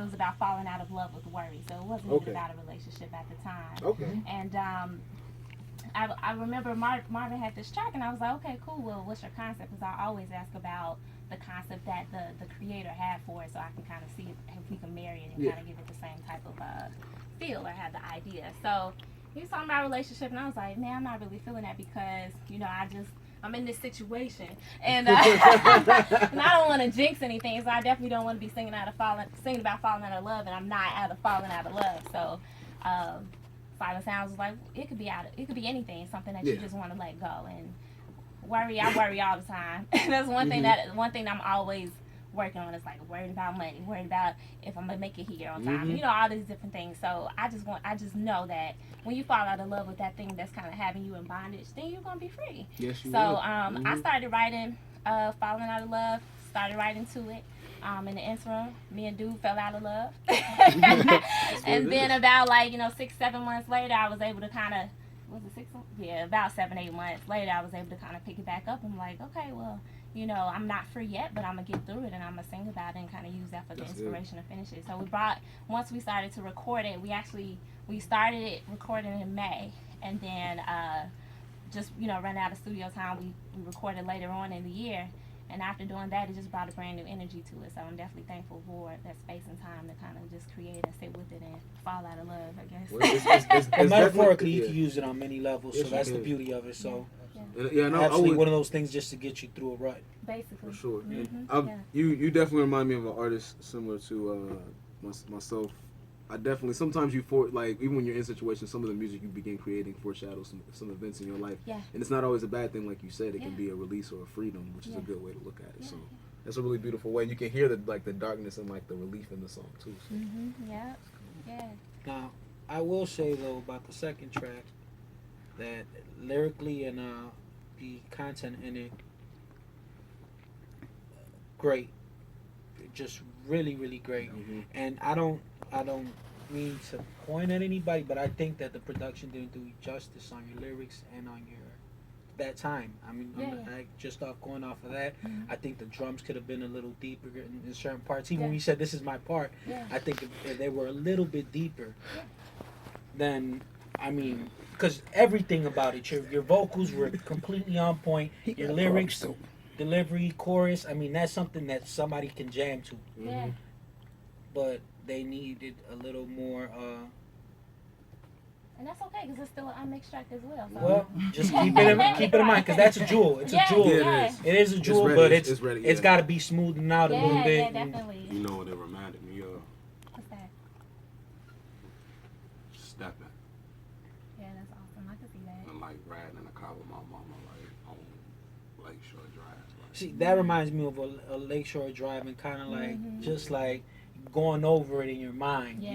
was about falling out of love with Worry. So it wasn't even about a relationship at the time. Okay. And I remember Marvin had this track, and I was like, okay, cool. Well, what's your concept? Because I always ask about the concept that the creator had for it, so I can kind of see if we can marry it and kind of give it the same type of feel. I had the idea. So he was talking about relationship, and I was like, man, I'm not really feeling that because, you know, I'm in this situation, and, and I don't want to jinx anything, so I definitely don't want to be singing about falling out of love, and I'm not falling out of love. So CylentSounds was like, it could be anything, something that you just want to let go. And I worry all the time. That's one thing that I'm always working on, is like worried about money, worried about if I'm gonna make it here on time, you know, all these different things. So I just know that when you fall out of love with that thing that's kind of having you in bondage, then you're gonna be free. Yes, you so will. I started writing Falling Out of Love, started writing to it. In the interim, me and Dude fell out of love. And then about 6-7 months later, I was able to kind of, was it 6 months? Yeah, about 7-8 months later, I was able to kind of pick it back up. I'm like, okay, well, you know, I'm not free yet, but I'm going to get through it, and I'm going to sing about it and kind of use that for the inspiration to finish it. So once we started to record it, we started it recording in May, and then just, you know, ran out of studio time. We recorded later on in the year. And after doing that, it just brought a brand new energy to it. So I'm definitely thankful for that space and time to kind of just create and sit with it and fall out of love, I guess. Well, and metaphorically, you can use it on many levels. So that's the beauty of it. So absolutely one of those things just to get you through a rut. Basically. For sure. You definitely remind me of an artist similar to myself. I definitely, sometimes even when you're in situations, some of the music you begin creating foreshadows some events in your life. Yeah. And it's not always a bad thing, like you said. It can be a release or a freedom, which is a good way to look at it. So that's a really beautiful way. And you can hear the darkness and the relief in the song too. So. Yeah. Now, I will say though about the second track that lyrically and the content in it, great, just really, really great. And I don't mean to point at anybody, but I think that the production didn't do justice on your lyrics and on that time. I mean, just going off of that, I think the drums could have been a little deeper in certain parts. Even when you said this is my part, I think if they were a little bit deeper, then I mean, because everything about it, your vocals were completely on point. Your lyrics, delivery, chorus. I mean, that's something that somebody can jam to. But they needed a little more. And that's okay, because it's still an unmixed track as well. So. Well, just keep it in mind, because that's a jewel. It's a jewel. Yeah, it is a jewel, but it's got to be smoothened out a little bit. Yeah, definitely. You know what it reminded me of? What's that? Stepping. Yeah, that's awesome. I can see that. And riding in a car with my mama, on Lakeshore Drive. See, that reminds me of a Lakeshore Drive, and kind of just going over it in your mind. You know?